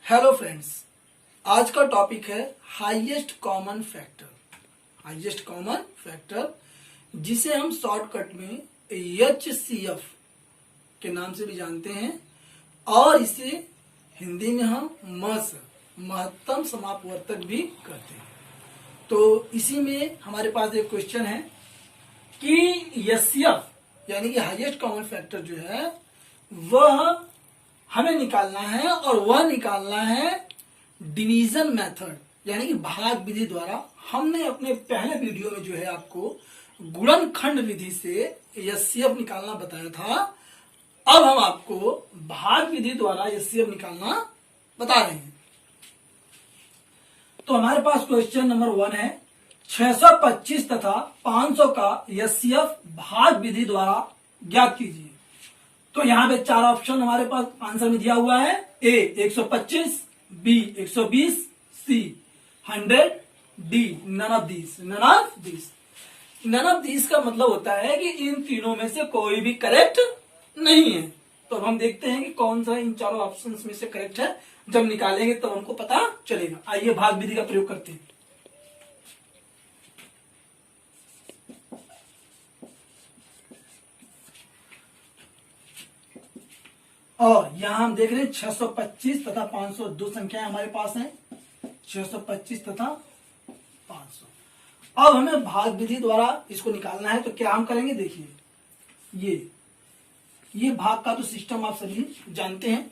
Hello friends, आज का topic है highest common factor. Highest common factor जिसे हम शॉर्टकट में HCF के नाम से भी जानते हैं और इसे हिंदी में हम महत्तम समापवर्तक भी कहते हैं। तो इसी में हमारे पास एक क्वेश्चन है कि HCF यानी कि हाईएस्ट कॉमन फैक्टर जो है वह हमें निकालना है और वह निकालना है डिवीजन मेथड यानी कि भाग विधि द्वारा। हमने अपने पहले वीडियो में जो है आपको गुणनखंड विधि से HCF निकालना बताया था। अब हम आपको भाग विधि द्वारा HCF निकालना बता रहे हैं। तो हमारे पास क्वेश्चन नंबर 1 है 625 तथा 500 का HCF भाग विधि द्वारा ज्ञात कीजिए। तो यहाँ पे 4 ऑप्शन हमारे पास आंसर में दिया हुआ है। A 125, B 120, C 100, D none of these। none of these का मतलब होता है कि इन तीनों में से कोई भी करेक्ट नहीं है। तो अब हम देखते हैं कि कौन सा इन चारों ऑप्शंस में से करेक्ट है। जब निकालेंगे तब हमको पता चलेगा। आइए भाग विधि का प्रयोग करते हैं। और यहां हम देख रहे हैं 625 तथा 500 दो संख्याएं हमारे पास हैं, 625 तथा 500। अब हमें भाग विधि द्वारा इसको निकालना है। तो क्या हम करेंगे, देखिए ये भाग का तो सिस्टम आप सभी जानते हैं,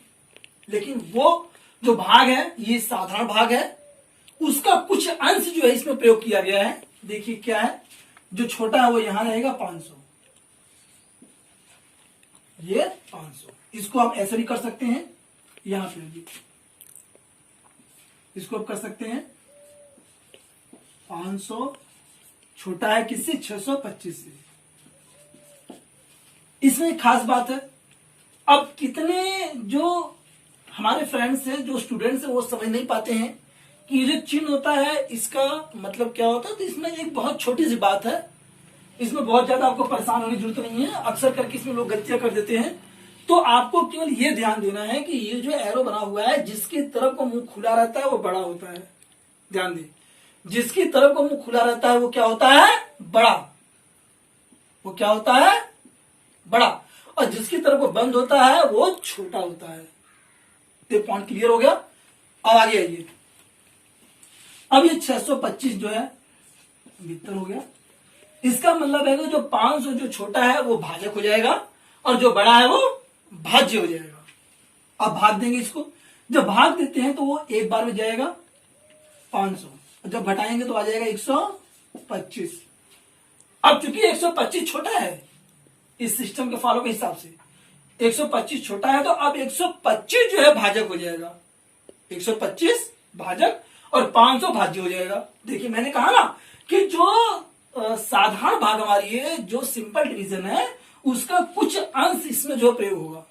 लेकिन वो जो भाग है ये साधारण भाग है, उसका कुछ अंश जो है इसमें प्रयोग किया गया है। देखिए क्या है, जो छोटा है वो यहां रहेगा 500, ये 500। इसको आप ऐसे भी कर सकते हैं, यहां पे भी इसको आप कर सकते हैं। 500 छोटा है किससे, 625 से। इसमें एक खास बात है, अब कितने जो हमारे फ्रेंड्स हैं, जो स्टूडेंट्स हैं, वो समझ नहीं पाते हैं कि ये जो चिन्ह होता है इसका मतलब क्या होता है। तो इसमें एक बहुत छोटी सी बात है, इसमें बहुत ज्यादा आपको परेशान होने की जरूरत नहीं है। अक्सर करके इसमें लोग गलतियां कर देते हैं। तो आपको केवल ये ध्यान देना है कि ये जो एरो बना हुआ है, जिसकी तरफ को मुंह खुला रहता है वो बड़ा होता है। ध्यान दें, जिसकी तरफ को मुंह खुला रहता है वो क्या होता है, बड़ा। वो क्या होता है, बड़ा। और जिसकी तरफ को बंद होता है वो छोटा होता है। तो पॉइंट क्लियर हो गया। अब आगे आइए। अब ये 625 जो है भीतर हो गया। इसका मतलब है कि जो 500 जो छोटा है वो भाजक हो जाएगा और जो बड़ा है वो भाज्य हो जाएगा। अब भाग देंगे इसको। जब भाग देते हैं तो वो एक बार में जाएगा 500, जब घटाएंगे तो आ जाएगा 125। अब चूंकि 125 छोटा है इस सिस्टम के फॉलो के हिसाब से, 125 छोटा है, तो अब 125 जो है भाजक हो जाएगा। 125 भाजक और 500 भाज्य हो जाएगा। देखिए मैंने कहा ना कि जो साधारण भाग हमारी है, जो सिंपल डिवीजन है, उसका कुछ अंश इसमें जो प्रयोग होगा।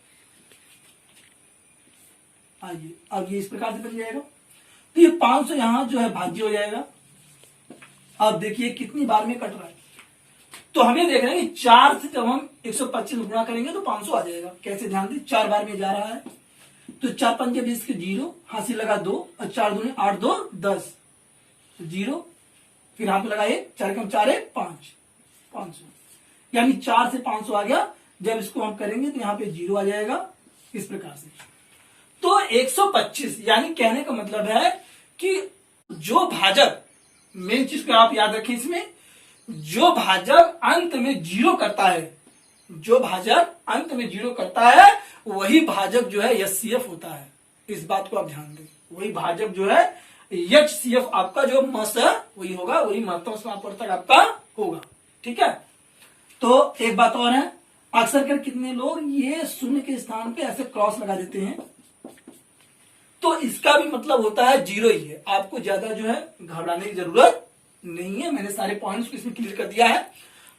आइए अब ये इस प्रकार से बन जाएगा। तो ये 500 यहां जो है भाज्य हो जाएगा। अब देखिए कितनी बार में कट रहा है। तो हमें देख रहे हैं कि 4 से जब हम 125 गुणा करेंगे तो 500 आ जाएगा। कैसे, ध्यान दी, 4 बार में जा रहा है। तो 4 पंजे 20 के 0, हाथ से लगा 2 और 4 दूनी 8, 2 10, 0, फिर हाथ लगा 1, 4 कम 4 है 5, 500। यानी 4 से 500 आ गया। जब इसको हम करेंगे तो यहां पे 0 आ जाएगा इस प्रकार से। तो 125 यानी कहने का मतलब है कि जो भाजक, मेन चीज को आप याद रखें, इसमें जो भाजक अंत में 0 करता है, जो भाजक अंत में 0 करता है वही भाजक जो है HCF होता है। इस बात को आप ध्यान दें। वही भाजक जो है HCF आपका जो मस है वही होगा, वही महत्तम समापवर्तक आपका होगा। ठीक है। तो एक बात और है, अक्सर कर कितने लोग ये शून्य के स्थान पे ऐसे क्रॉस लगा देते हैं, तो इसका भी मतलब होता है 0 ही है। आपको ज्यादा जो है घबराने की जरूरत नहीं है। मैंने सारे पॉइंट्स को इसमें क्लियर कर दिया है।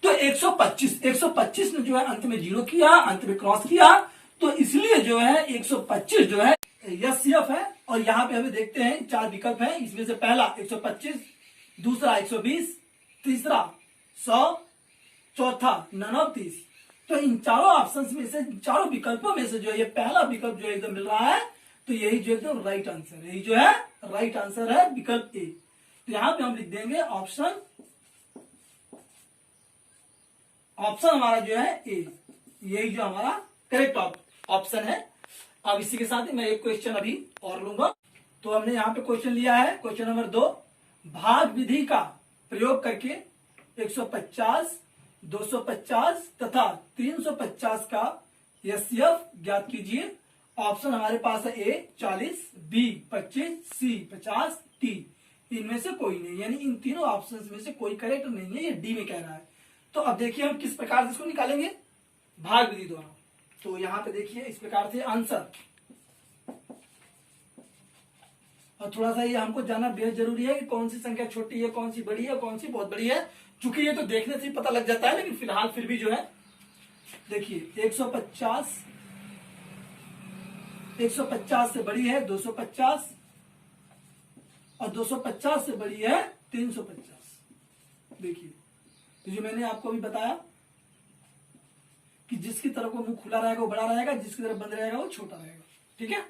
तो 125 ने जो है अंत में 0 किया, अंत में क्रॉस किया, तो इसलिए जो है 125 जो है HCF है। और यहां पे हमें देखते हैं 4 विकल्प है। इसमें से पहला 125, दूसरा 120, तीसरा 100, चौथा नन ऑफ दिस। तो इन चारों ऑप्शंस में से, चारों विकल्पों में से जो ये पहला विकल्प जो एकदम मिल रहा है तो यही जो एकदम राइट आंसर है, यही जो है राइट आंसर है विकल्प ए। तो यहां पे हम लिख देंगे ऑप्शन हमारा जो है ए, यही जो हमारा करेक्ट ऑप्शन है। अब इसी के साथ ही मैं एक क्वेश्चन अभी और लूंगा। तो हमने यहाँ पे क्वेश्चन लिया है, क्वेश्चन नंबर 2, भाग विधि का प्रयोग करके 150, 250 तथा 350 का एचसीएफ ज्ञात कीजिए। ऑप्शन हमारे पास है ए 40, बी 25, सी 50, डी इनमें से कोई नहीं, यानी इन तीनों ऑप्शंस में से कोई करेक्ट नहीं है, ये डी में कह रहा है। तो अब देखिए हम किस प्रकार से इसको निकालेंगे भाग विधि द्वारा। तो यहां पे देखिए इस प्रकार से आंसर, और थोड़ा सा ये हमको जानना बेहद जरूरी है कि कौन सी संख्या छोटी है, कौन सी बड़ी है, कौन सी बहुत बड़ी है। चूंकि ये तो देखने से ही पता लग जाता है, लेकिन फिलहाल फिर भी जो है देखिए 150 से बड़ी है 250 और 250 से बड़ी है 350। देखिए तो जो मैंने आपको अभी बताया कि जिसकी तरफ को मुंह खुला रहेगा वो बड़ा रहेगा, जिसकी तरफ बंद रहेगा वो छोटा रहेगा। ठीक है,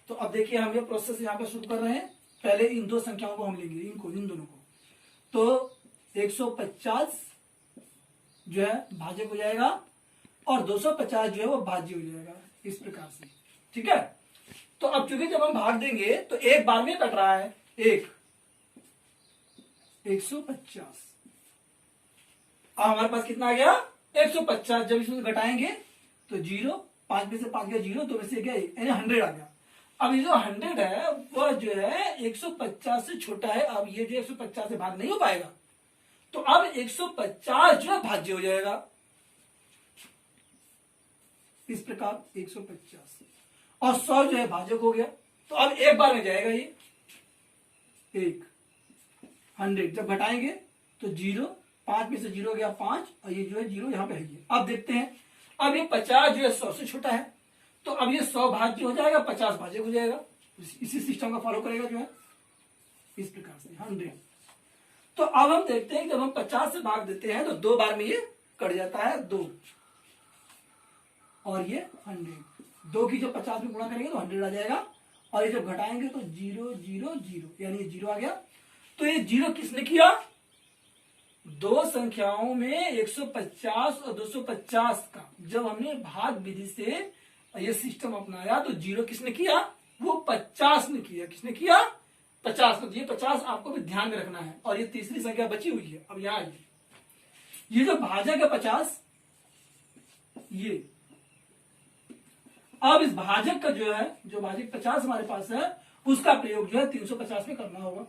तो अब देखिए हम ये प्रोसेस यहाँ पे शुरू कर रहे हैं। पहले इन दो संख्याओं को हम लेंगे, इन दोनों को। तो 150 जो है भाज्य हो जाएगा और 250 जो है वो भाज्य हो जाएगा, इस प्रकार से। ठीक है, तो अब चूंकि जब हम भाग देंगे तो एक बार में कट रहा है, 150। अब हमारे पास कितना आ गया 150। जब इसमें घटाएंगे तो 0, 5 में से 5 गया 0, 2 में से गया 1, यानी 100 आ गया। अब ये जो 100 है वह जो है 150 से छोटा है। अब ये जो 150 से भाग नहीं हो पाएगा, तो अब 150 जो है भाज्य हो जाएगा, इस प्रकार 150 और 100 जो है भाजक हो गया। तो अब एक बार में जाएगा ये 100। जब घटाएंगे तो 0, 5 में से 0 गया 5 और ये जो है 0 यहां पे है ये। अब देखते हैं, अब ये 50 जो है 100 से छोटा है, तो अब ये 100 भाज्य हो जाएगा, 50 भाजक हो जाएगा। इसी सिस्टम का फॉलो करेगा जो है इस प्रकार से 100। तो अब हम देखते हैं जब हम 50 से भाग देते हैं तो 2 बार में ये कट जाता है 2 और ये 100। 2 की जब 50 में गुणा करेंगे तो 100 आ जाएगा, और ये जब घटाएंगे तो 0 0 0, यानी ये 0 आ गया। तो ये 0 किसने किया, दो संख्याओं में 150 और 250 का जब हमने भाग विधि से ये सिस्टम अपनाया तो 0 किसने किया, वो 50 ने किया। किसने किया, 50 को। ये 50 आपको भी ध्यान में रखना है। और ये तीसरी संख्या बची हुई है। अब यहां ये जो भाजक है 50, ये अब इस भाजक का जो है, जो भाजक 50 हमारे पास है, उसका प्रयोग जो है 350 में करना होगा।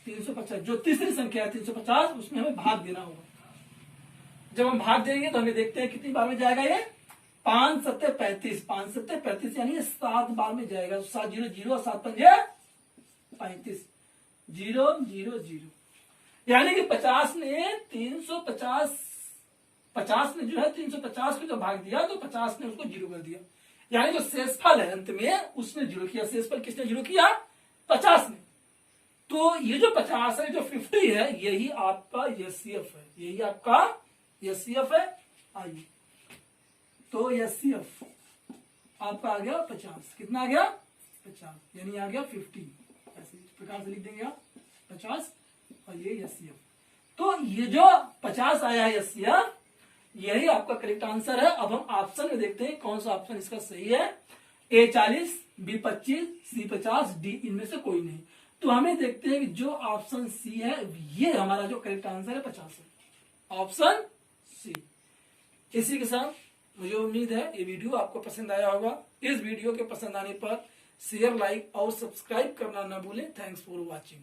350 जो तीसरी संख्या है 350, उसमें हमें भाग देना होगा। जब हम भाग देंगे तो हमें देखते हैं कितनी बार में जाएगा ये, 5 7 35, 5 7 35, यानी 7 बार में जाएगा। 7 0 0 और 7 5 35, 0 0 0, यानी कि 50 ने 50 ने जो है 350 को जब भाग दिया तो 50 ने उसको 0 कर दिया, यानी जो शेषफल है अंत में उसने 0 किया। शेषफल किसने 0 किया, 50 ने। तो ये जो 50 है, जो 50 है, यही आपका एचसीएफ है, यही आपका एचसीएफ है। आइए, तो एचसीएफ आपका आ गया 50। कितना आ गया, 50, यानी आ गया 50। ऐसे इस प्रकार से लिख देंगे आप 50 और ये एचसीएफ। तो ये जो 50 आया है एचसीएफ, यही आपका करेक्ट आंसर है। अब हम ऑप्शन में देखते हैं कौन सा ऑप्शन इसका सही है। ए 40, बी 25, सी 50, डी इनमें से कोई नहीं। तो हमें देखते हैं कि जो ऑप्शन सी है, ये हमारा जो करेक्ट आंसर है 50 है, ऑप्शन सी। इसी के साथ मुझे उम्मीद है ये वीडियो आपको पसंद आया होगा। इस वीडियो के पसंद आने पर शेयर, लाइक और सब्सक्राइब करना ना भूलें। Thanks for watching.